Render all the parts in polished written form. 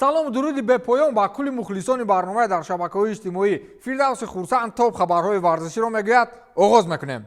салому дуруди бепоён ба кулли мухлисони барномаи дар шабакаҳои иҷтимоӣ. Фирдавси хурсанд топ хабарҳои варзиширо мегӯяд. оғоз мекунем.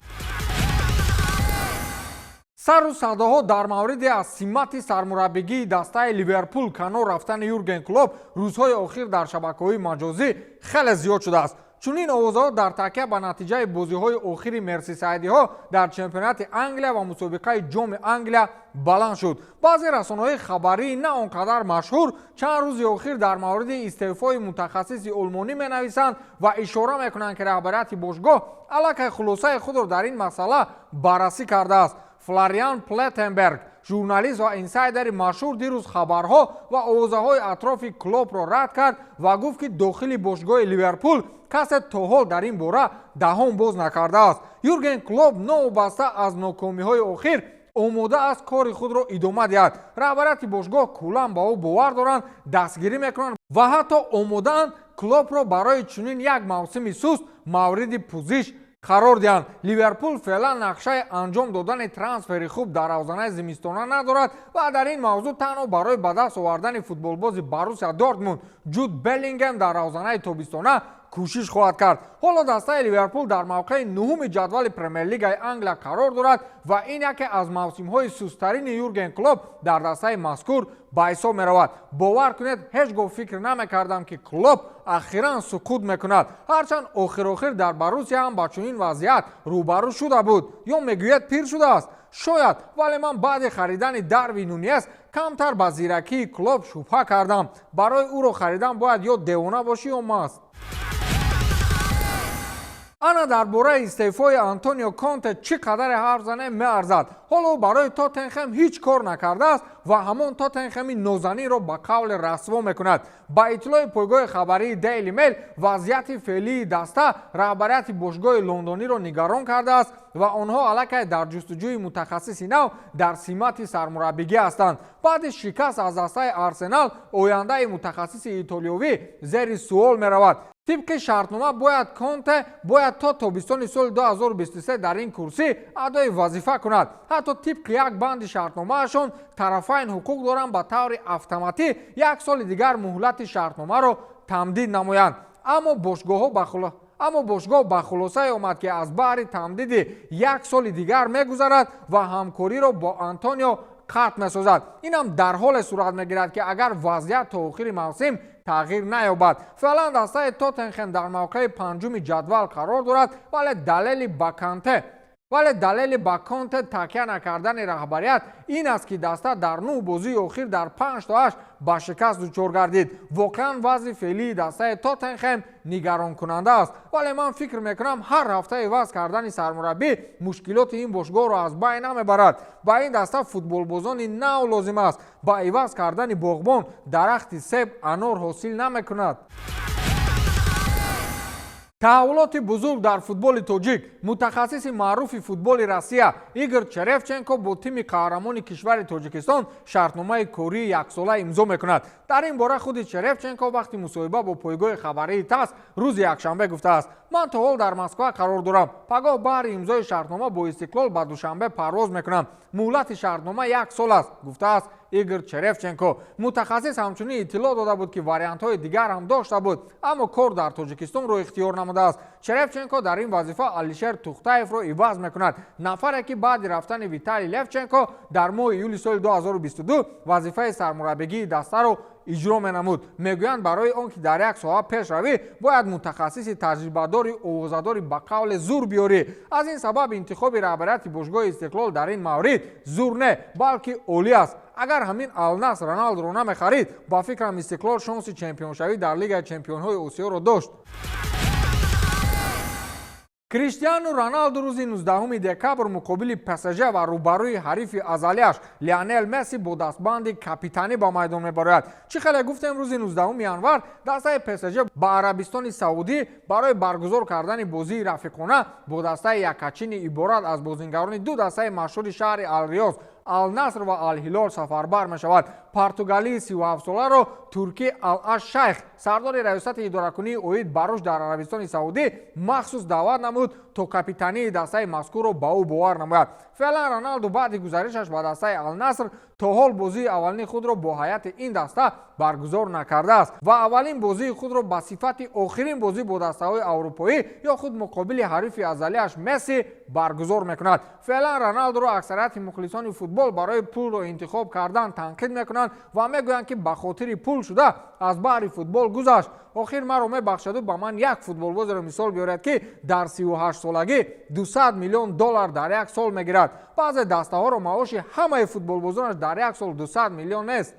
сару садаҳо дар мавриди аз симати сармураббигии дастаи ливерпул канор рафтани Юрген Клоп рӯзҳои охир дар шабакаҳои маҷозӣ хеле зиёд шудааст. чунин овозаҳо дар такя ба натиҷаи бозиҳои охири мерсисайдиҳо дар чемпионати Англия ва мусобиқаи ҷоми Англия баланд шуд. баъзе расонаҳои хабарии на он қадар машҳур чанд рӯзи охир дар мавриди истеъфои мутахассиси олмонӣ менависанд ва ишора мекунанд ки раҳбарияти бошгоҳ аллакай хулосаи худро дар ин масъала баррасӣ кардааст. Флориан Плеттенберг, журналист ва инсайдери машҳур, дирӯз хабарҳо ва овозаҳои атрофи Клопро рад кард ва гуфт ки дохили бошгоҳи Ливерпул касе то ҳол дар ин бора даҳон боз накардааст. Юрген Клоп новобаста аз нокомиҳои охир омода аст кори худро идома диҳад. раҳбарияти бошгоҳ куллан ба ӯ бовар доранд, дастгирӣ мекунанд ва ҳатто омодаанд Клопро барои чунин як мавсими суст мавриди пӯзиш қарор диҳанд. Ливерпул феълан нақшаи анҷом додани трансфери хуб дар авзанаи зимистона надорад ва дар ин мавзӯъ танҳо барои ба даст овардани футболбози Борусия Дортмунд Ҷуд Беллингем дар авзанаи тобистона кӯшиш хоҳад кард. ҳоло дастаи Ливерпул дар мавқеи нуҳуми ҷадвали Премер-лигаи Англия қарор дорад ва ин яке аз мавсимҳои сусттарини Юрген Клоп дар дастаи мазкур ба ҳисоб меравад. бовар кунед, ҳеҷ гоҳ фикр намекардам ки Клоп ахиран суқут мекунад. ҳарчанд охир дар Борусия ҳам ба чунин вазъият рӯбарӯ шуда буд. ё мегӯяд пир шудааст? шояд, вале ман баъди харидани Дарвин Нунес камтар ба зиракии Клоп шубҳа кардам. барои ӯро харидан бояд ё девона бошӣ ё маст. ана дар бораи истеъфои Антонио Конте чӣ қадаре ҳарф занем меарзад. ҳоло барои Тоттенхем ҳеҷ кор накардааст ва ҳамон Тоттенхеми нозанинро ба қавле расво мекунад. ба иттилои пойгоҳи хабарии Daily Mail вазъияти феълии даста раҳбарияти бошгоҳи лондониро нигарон кардааст ва онҳо аллакай дар ҷустуҷӯи мутахассиси нав дар симати сармураббигӣ ҳастанд. баъди шикаст аз дастаи Арсенал ояндаи мутахассиси итолиёвӣ зери суол меравад. тибқи шартнома бояд Конте то тобистони соли 2023 дар ин курсӣ адои вазифа кунад. ҳатто тибқи як банди шартномаашон тарафайн ҳуқуқ доранд ба таври автоматӣ як соли дигар муҳлати шартномаро тамдид намоянд. аммо бошгоҳ ба хулосае омад ки аз баҳри тамдиди як соли дигар мегузарад ва ҳамкориро бо Антонио қатъ месозад. инам дар ҳоле сурат мегирад ки агар вазъият то охири мавсим тағйир наёбад. феълан дастаи Тоттенхем дар мавқеи панҷуми ҷадвал қарор дорад, вале далели ба Конте такя накардани раҳбарият ин аст ки даста дар 9 бозии охир дар 5-8 ба шикаст дучор гардид. воқеан вазъи феълии дастаи Тоттенхем нигаронкунанда аст, вале ман фикр мекунам ҳар ҳафта иваз кардани сармураббӣ мушкилоти ин бошгоҳро аз байн намебарад. ба ин даста футболбозони нав лозим аст. ба иваз кардани боғбон дарахти себ анор ҳосил намекунад. таҳаввулоти бузург дар футболи тоҷик. мутахассиси маъруфи футболи Россия Игор Черевченко бо тими қаҳрамони кишвари Тоҷикистон шартномаи кории яксола имзо мекунад. дар ин бора худи Черевченко вақти мусоҳиба бо пойгоҳи хабарии ТАСС рӯзи якшанбе гуфтааст: ман то ҳол дар Москва қарор дорам. пагоҳ баҳри имзои шартнома бо Истиқлол ба Душанбе парвоз мекунам. муҳлати шартнома 1 сол аст, гуфтааст Игор Черевченко. мутахассис ҳамчунин иттилоъ дода буд ки вариантҳои дигар ҳам дошта буд, аммо кор дар Тоҷикистонро ихтиёр намудааст. Черевченко дар ин вазифа Алишер Тухтаевро иваз мекунад, нафаре ки баъди рафтани Виталий Левченко дар моҳи июли соли 2022 вазифаи сармураббигии дастаро иҷро менамуд. мегӯянд барои он ки дар як соҳа пеш равӣ бояд мутахассиси таҷрибадори овозадори ба қавле зур биёрӣ. аз ин сабаб интихоби раҳбарияти бошгоҳи Истиқлол дар ин маврид зур не, балки олӣ аст. агар ҳамин Алнас Роналдуро намехарид, ба фикрам Истиқлол шонси чемпионшавӣ дар Лигаи чемпионҳои Осиёро дошт. Криштиану Роналду рӯзи 19 декабр муқобили ПСЖ ва рӯбарӯи ҳарифи азалиаш Лионел Месси бо дастбанди капитанӣ ба майдон мебарояд. чӣ хеле гуфтем рӯзи 19 январ дастаи ПСЖ ба Арабистони Саудӣ барои баргузор кардани бозии рафиқона бо дастаи якачини иборат аз бозингарони ду дастаи машҳури шаҳри Ал-Риёз النصر و الهلال سفربر میشود. پرتغالی 37 ساله را ترکی الاش شیخ سردار ریاست اداره‌کنی اوید باروش در عربستان سعودی مخصوص دعوت نمود تا کاپیتانی دسته مذکور را به او باور نماید. فعلا رونالدو بعد گزارشش به دسته النصر تا حال بازی اولین خود را با هیئت این دسته برگزار نکرده است و اولین بازی خود را به صفت آخرین بازی با دسته‌های اروپایی یا خود مقابل حریف ازلیش مسی برگزار میکند. فعلا رونالدو را اکثریت مخلصان فوتبال برای پول را انتخاب کردن تنقید میکنند و میگویند که به خاطر پول شده از بحر فوتبال گذشت. آخر مرا میبخشد به من یک فوتبالباز را مثال بیارد که در 38 سالگی 200 میلیون دلار در یک سال میگیرد. بعضی دسته ها را معاش همه فوتبالبازانش در یک سال 200 میلیون نیست.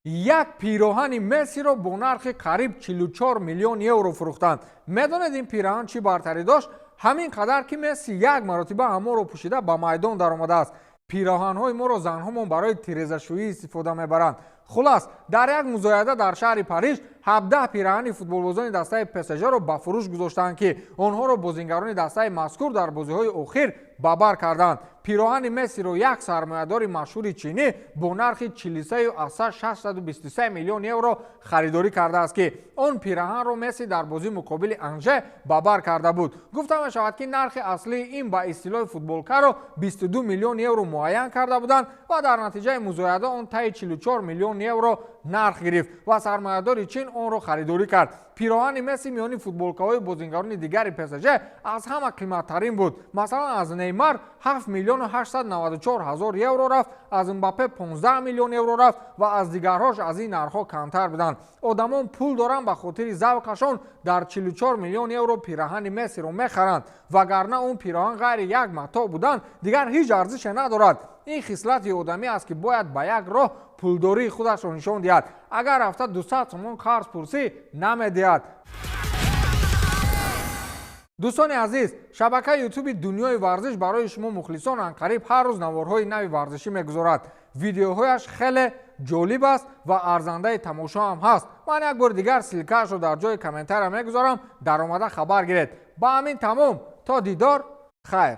یک پیراهن مسی را با نرخ قریب 44 میلیون یورو فروختند. میدانید این پیراهن چی برتری داشت؟ همین قدر که مسی یک مرتبه همه را پوشیده به میدان در آمده است. پیراهن‌های ما را زن‌هامون برای تیره‌زنی استفاده می‌برند. خلاص در یک مزایده در شهر پاریس 17 پیراهن فوتبالبازان دسته PSG را به فروش گذاشتند که آنها را بازیگران دسته مذکور در بازی‌های اخیر به بر کردند. پیراهن مسی را یک سرمایه‌دار مشهور چینی با نرخ 43.623 میلیون یورو خریداری کرده است که آن پیراهن را مسی در بازی مقابل انژه به بر کرده بود. گفته می‌شود که نرخ اصلی این به اصطلاح فوتبالکار را 22 میلیون یورو معین کرده بودند و در نتیجه مزایده آن تا 44 میلیون یورو نرخ گرفت و سرمایه‌دار چین آن را خریداری کرد. پیراهن مسی میان فوتبالکارهای بازیگران دیگر PSG از همه قیمت‌ترین بود. مثلا از نیمار 7 میلیون و 894 هزار یورو رفت، از امباپه 15 میلیون یورو رفت و از دیگرهاش از این نرخ‌ها کمتر بودند. آدمان پول دارند به خاطر ذوقشان در 44 میلیون یورو پیراهن مسی را می‌خرند، وگرنه اون پیراهن غیر یک متاع بودن دیگر هیچ ارزشی ندارد. این خصلت آدمی است که باید به یک راه پولداری خودش را نشان دهد. اگر رفته 200 تومان قرض پرسی نمی‌دهد. دوستان عزیز، شبکه یوتیوب دنیای ورزش برای شما مخلصان عنقریب هر روز نوارهای نوی ورزشی میگذارد. ویدیوهایش خیلی جالب است و ارزنده تماشا هم هست. من یک بار دیگر سلیقه‌اش رو در جای کامنتر میگذارم. در آمده خبر گیرید. با همین تمام، تا دیدار، خیر.